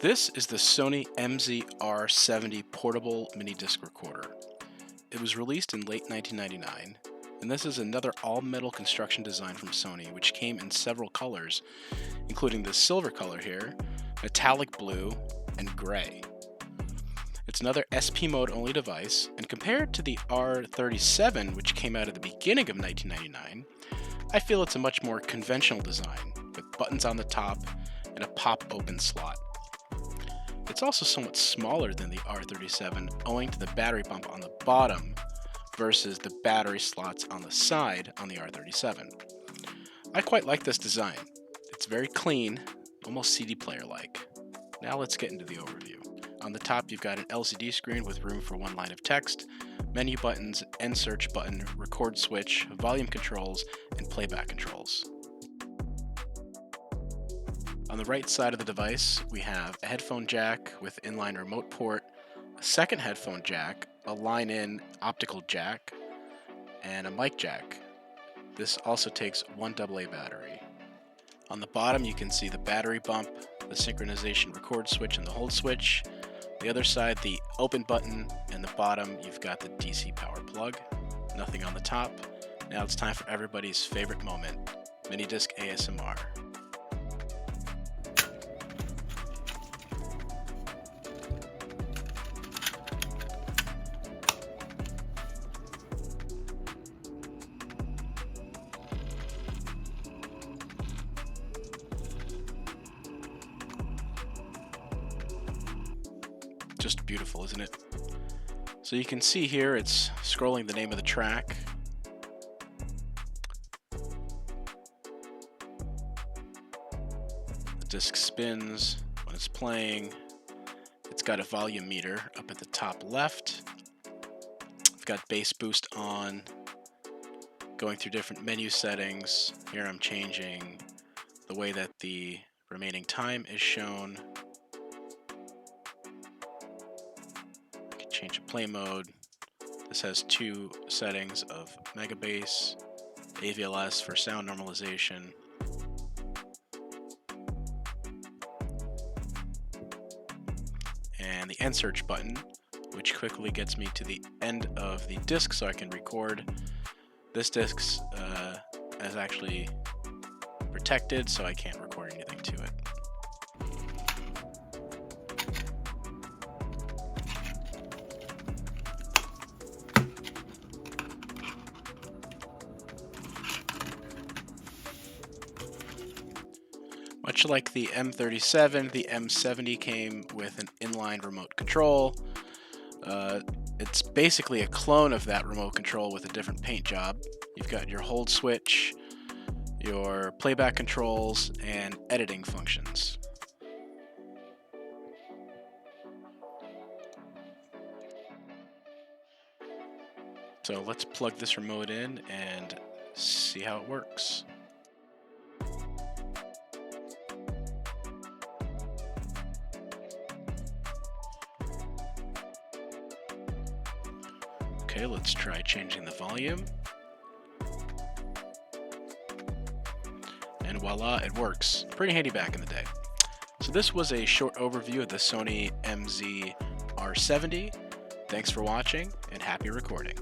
This is the Sony MZ-R70 portable mini-disc recorder. It was released in late 1999, and this is another all-metal construction design from Sony, which came in several colors, including the silver color here, metallic blue, and gray. It's another SP mode only device, and compared to the R37, which came out at the beginning of 1999, I feel it's a much more conventional design, with buttons on the top and a pop-open slot. It's also somewhat smaller than the R37 owing to the battery bump on the bottom versus the battery slots on the side on the R37. I quite like this design. It's very clean, almost CD player-like. Now let's get into the overview. On the top you've got an LCD screen with room for one line of text, menu buttons, end search button, record switch, volume controls, and playback controls. On the right side of the device, we have a headphone jack with inline remote port, a second headphone jack, a line-in optical jack, and a mic jack. This also takes one AA battery. On the bottom, you can see the battery bump, the synchronization record switch, and the hold switch. The other side, the open button, and the bottom, you've got the DC power plug. Nothing on the top. Now it's time for everybody's favorite moment, Minidisc ASMR. Just beautiful, isn't it? So you can see here it's scrolling the name of the track. The disc spins when it's playing. It's got a volume meter up at the top left. I've got bass boost on, going through different menu settings. Here I'm changing the way that the remaining time is shown. Change the play mode. This has two settings of mega bass, AVLS for sound normalization, and the end search button, which quickly gets me to the end of the disc so I can record. This disc is actually protected, so I can't record anything to it. Much like the M37, the M70 came with an inline remote control. It's basically a clone of that remote control with a different paint job. You've got your hold switch, your playback controls, and editing functions. So let's plug this remote in and see how it works. Okay, let's try changing the volume. And voila, it works. Pretty handy back in the day. So this was a short overview of the Sony MZ-R70. Thanks for watching and happy recording.